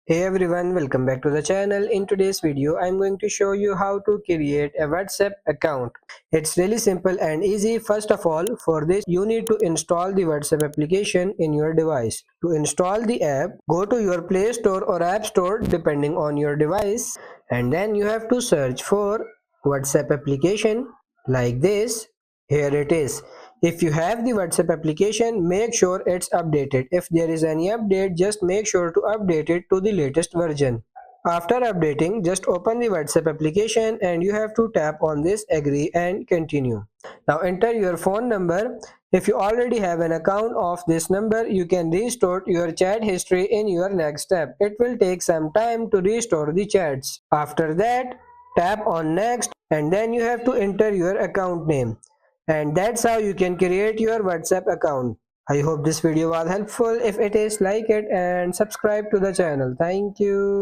Hey everyone, welcome back to the channel. In today's video, I'm going to show you how to create a WhatsApp account. It's really simple and easy. First of all, for this, you need to install the WhatsApp application in your device. To install the app, go to your Play Store or App Store depending on your device, and then you have to search for WhatsApp application like this. Here it is. If you have the WhatsApp application, make sure it's updated. If there is any update, just make sure to update it to the latest version. After updating, just open the WhatsApp application and you have to tap on this agree and continue. Now enter your phone number. If you already have an account of this number, you can restore your chat history in your next step. It will take some time to restore the chats. After that, tap on next and then you have to enter your account name. And that's how you can create your WhatsApp account. I hope this video was helpful. If it is, like it and subscribe to the channel. Thank you.